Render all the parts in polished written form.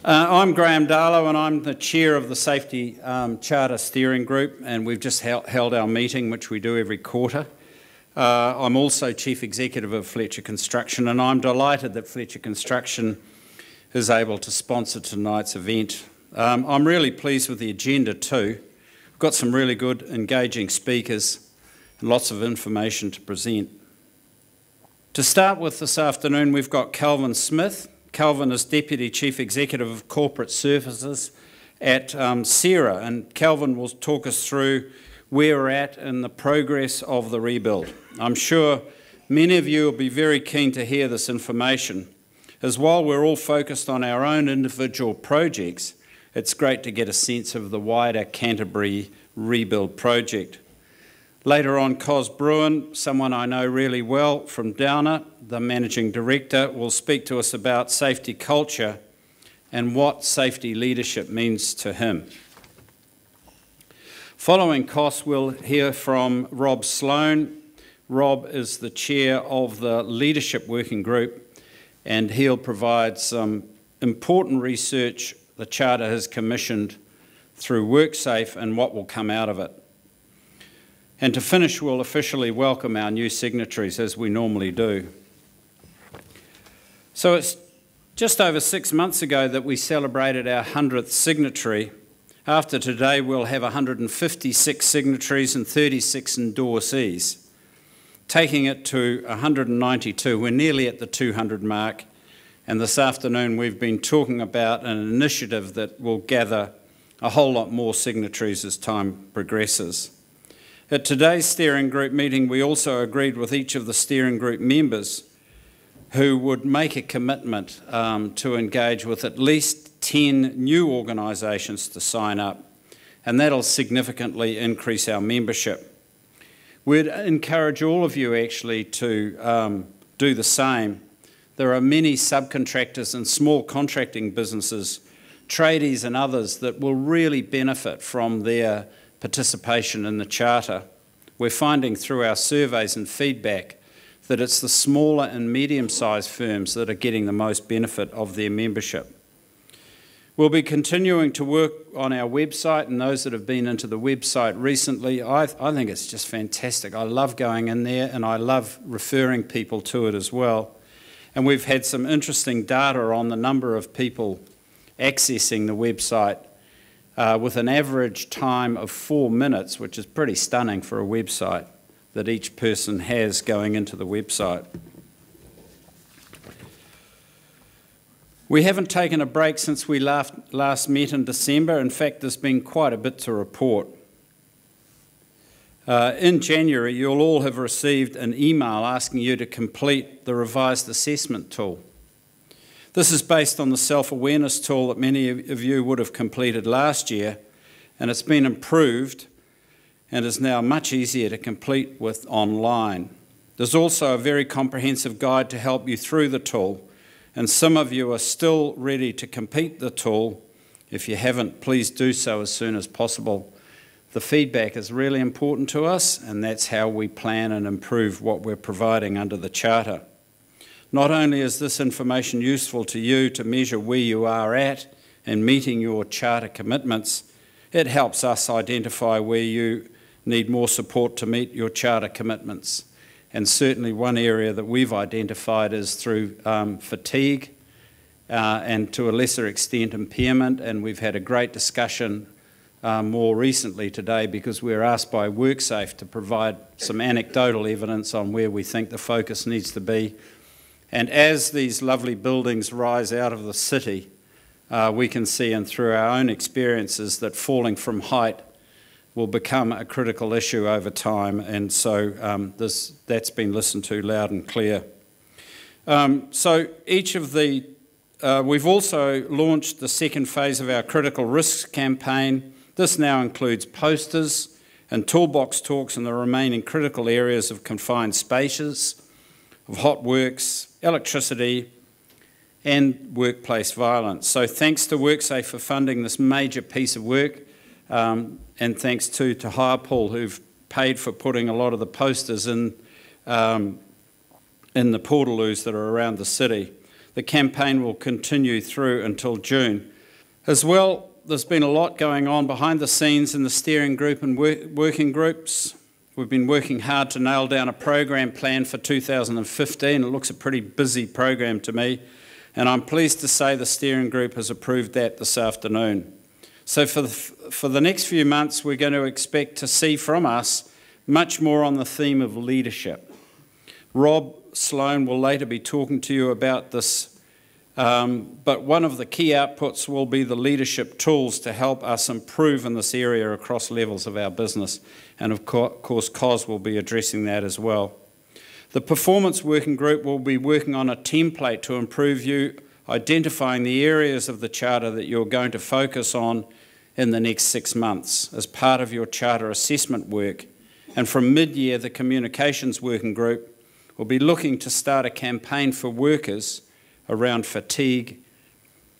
I'm Graham Darlow and I'm the chair of the Safety Charter Steering Group, and we've just held our meeting, which we do every quarter. I'm also Chief Executive of Fletcher Construction, and I'm delighted that Fletcher Construction is able to sponsor tonight's event. I'm really pleased with the agenda too. We've got some really good, engaging speakers and lots of information to present. To start with this afternoon, we've got Kelvin Smith. Kelvin is Deputy Chief Executive of Corporate Services at SERA, and Kelvin will talk us through where we're at in the progress of the rebuild. I'm sure many of you will be very keen to hear this information, as while we're all focused on our own individual projects, it's great to get a sense of the wider Canterbury rebuild project. Later on, Cos Bruin, someone I know really well from Downer, the Managing Director, will speak to us about safety culture and what safety leadership means to him. Following Cos, we'll hear from Rob Sloan. Rob is the chair of the Leadership Working Group, and he'll provide some important research the Charter has commissioned through Worksafe and what will come out of it. And to finish, we'll officially welcome our new signatories, as we normally do. So it's just over 6 months ago that we celebrated our 100th signatory. After today, we'll have 156 signatories and 36 endorsees, taking it to 192. We're nearly at the 200 mark, and this afternoon we've been talking about an initiative that will gather a whole lot more signatories as time progresses. At today's steering group meeting, we also agreed with each of the steering group members who would make a commitment to engage with at least 10 new organisations to sign up, and that'll significantly increase our membership. We'd encourage all of you actually to do the same. There are many subcontractors and small contracting businesses, tradies and others that will really benefit from their participation in the Charter. We're finding through our surveys and feedback that it's the smaller and medium-sized firms that are getting the most benefit of their membership. We'll be continuing to work on our website, and those that have been into the website recently, I think it's just fantastic. I love going in there and I love referring people to it as well. And we've had some interesting data on the number of people accessing the website with an average time of 4 minutes, which is pretty stunning for a website that each person has going into the website. We haven't taken a break since we last met in December. In fact, there's been quite a bit to report. In January, you'll all have received an email asking you to complete the revised assessment tool. This is based on the self-awareness tool that many of you would have completed last year, and it's been improved and is now much easier to complete with online. There's also a very comprehensive guide to help you through the tool, and some of you are still ready to complete the tool. If you haven't, please do so as soon as possible. The feedback is really important to us, and that's how we plan and improve what we're providing under the Charter. Not only is this information useful to you to measure where you are at in meeting your Charter commitments, it helps us identify where you need more support to meet your Charter commitments. And certainly one area that we've identified is through fatigue and to a lesser extent impairment, and we've had a great discussion more recently today because we were asked by Worksafe to provide some anecdotal evidence on where we think the focus needs to be. And as these lovely buildings rise out of the city, we can see and through our own experiences that falling from height will become a critical issue over time, and so that's been listened to loud and clear. So each of the, we've also launched the second phase of our critical risks campaign. This now includes posters and toolbox talks in the remaining critical areas of confined spaces, of hot works, electricity, and workplace violence. So thanks to Worksafe for funding this major piece of work, and thanks to Hirepool, who've paid for putting a lot of the posters in the portaloos that are around the city. The campaign will continue through until June. As well, there's been a lot going on behind the scenes in the steering group and working groups. We've been working hard to nail down a program plan for 2015. It looks a pretty busy program to me, and I'm pleased to say the steering group has approved that this afternoon. So for the next few months, we're going to expect to see from us much more on the theme of leadership. Rob Sloan will later be talking to you about this, but one of the key outputs will be the leadership tools to help us improve in this area across levels of our business. And of course, COS will be addressing that as well. The Performance Working Group will be working on a template to improve you identifying the areas of the Charter that you're going to focus on in the next 6 months as part of your Charter assessment work. And from mid-year, the Communications Working Group will be looking to start a campaign for workers around fatigue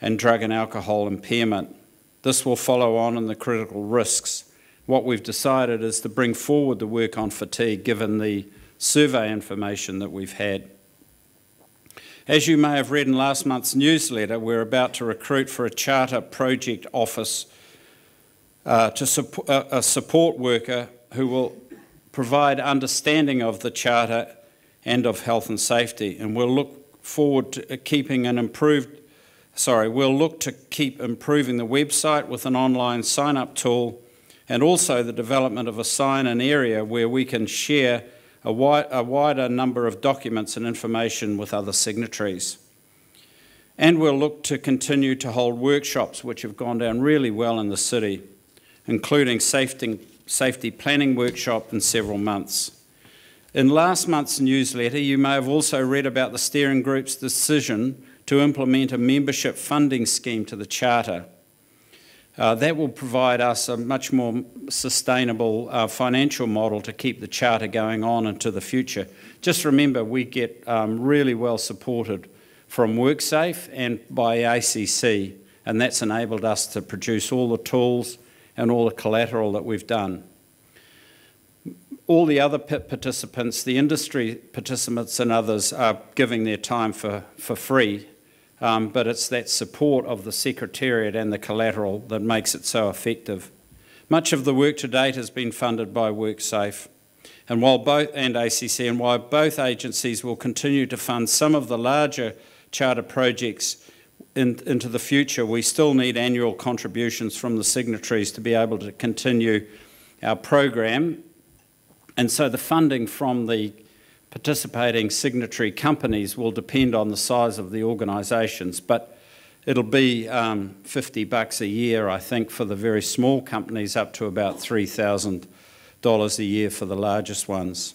and drug and alcohol impairment. This will follow on in the critical risks. What we've decided is to bring forward the work on fatigue given the survey information that we've had. As you may have read in last month's newsletter, we're about to recruit for a Charter project office to support a support worker who will provide understanding of the Charter and of health and safety, and we'll look forward to we'll look to keep improving the website with an online sign-up tool, and also the development of a sign-in area where we can share a wider number of documents and information with other signatories. And we'll look to continue to hold workshops which have gone down really well in the city, including safety planning workshop in several months. In last month's newsletter, you may have also read about the steering group's decision to implement a membership funding scheme to the Charter. That will provide us a much more sustainable financial model to keep the Charter going on into the future. Just remember, we get really well supported from Worksafe and by ACC, and that's enabled us to produce all the tools and all the collateral that we've done. All the other participants, the industry participants and others, are giving their time for free, but it's that support of the Secretariat and the collateral that makes it so effective. Much of the work to date has been funded by Worksafe, and while both agencies will continue to fund some of the larger Charter projects into the future, we still need annual contributions from the signatories to be able to continue our program. And so the funding from the participating signatory companies will depend on the size of the organisations, but it'll be $50 a year, I think, for the very small companies, up to about $3,000 a year for the largest ones.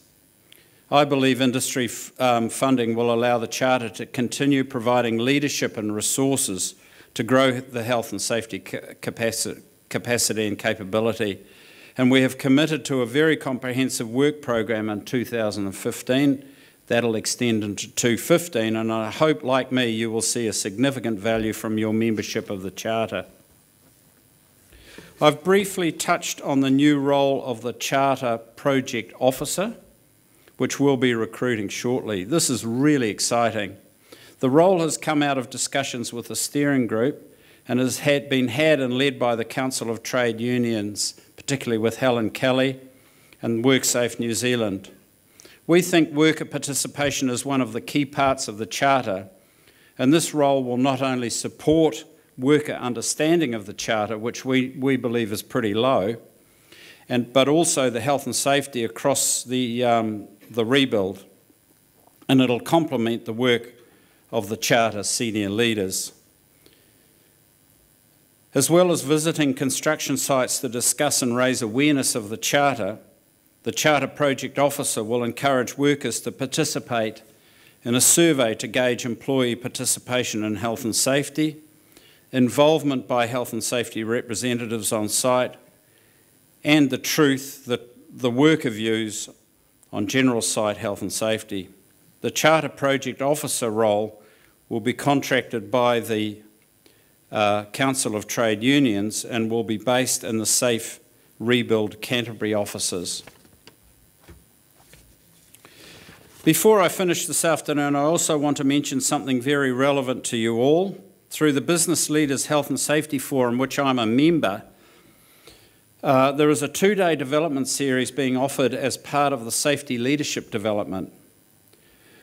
I believe industry funding will allow the Charter to continue providing leadership and resources to grow the health and safety capacity and capability. And we have committed to a very comprehensive work program in 2015. That'll extend into 2015, and I hope, like me, you will see a significant value from your membership of the Charter. I've briefly touched on the new role of the Charter Project Officer, which we'll be recruiting shortly. This is really exciting. The role has come out of discussions with the steering group and has been had and led by the Council of Trade Unions, particularly with Helen Kelly and Worksafe New Zealand. We think worker participation is one of the key parts of the Charter, and this role will not only support worker understanding of the Charter, which we believe is pretty low, but also the health and safety across the rebuild, and it'll complement the work of the Charter senior leaders. As well as visiting construction sites to discuss and raise awareness of the Charter Project Officer will encourage workers to participate in a survey to gauge employee participation in health and safety, involvement by health and safety representatives on site, and the worker views on general site health and safety. The Charter Project Officer role will be contracted by the Council of Trade Unions and will be based in the Safe Rebuild Canterbury offices. Before I finish this afternoon, I also want to mention something very relevant to you all. Through the Business Leaders Health and Safety Forum, which I'm a member, there is a 2-day development series being offered as part of the safety leadership development.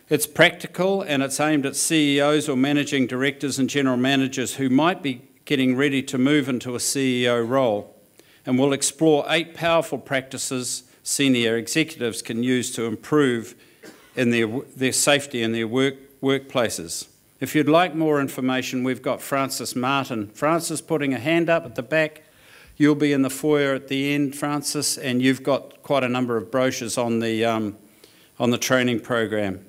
It's practical and it's aimed at CEOs or managing directors and general managers who might be getting ready to move into a CEO role, and will explore 8 powerful practices senior executives can use to improve in their safety in their workplaces. If you'd like more information, we've got Francis Martin. Francis putting a hand up at the back. You'll be in the foyer at the end, Francis, and you've got quite a number of brochures on the training program.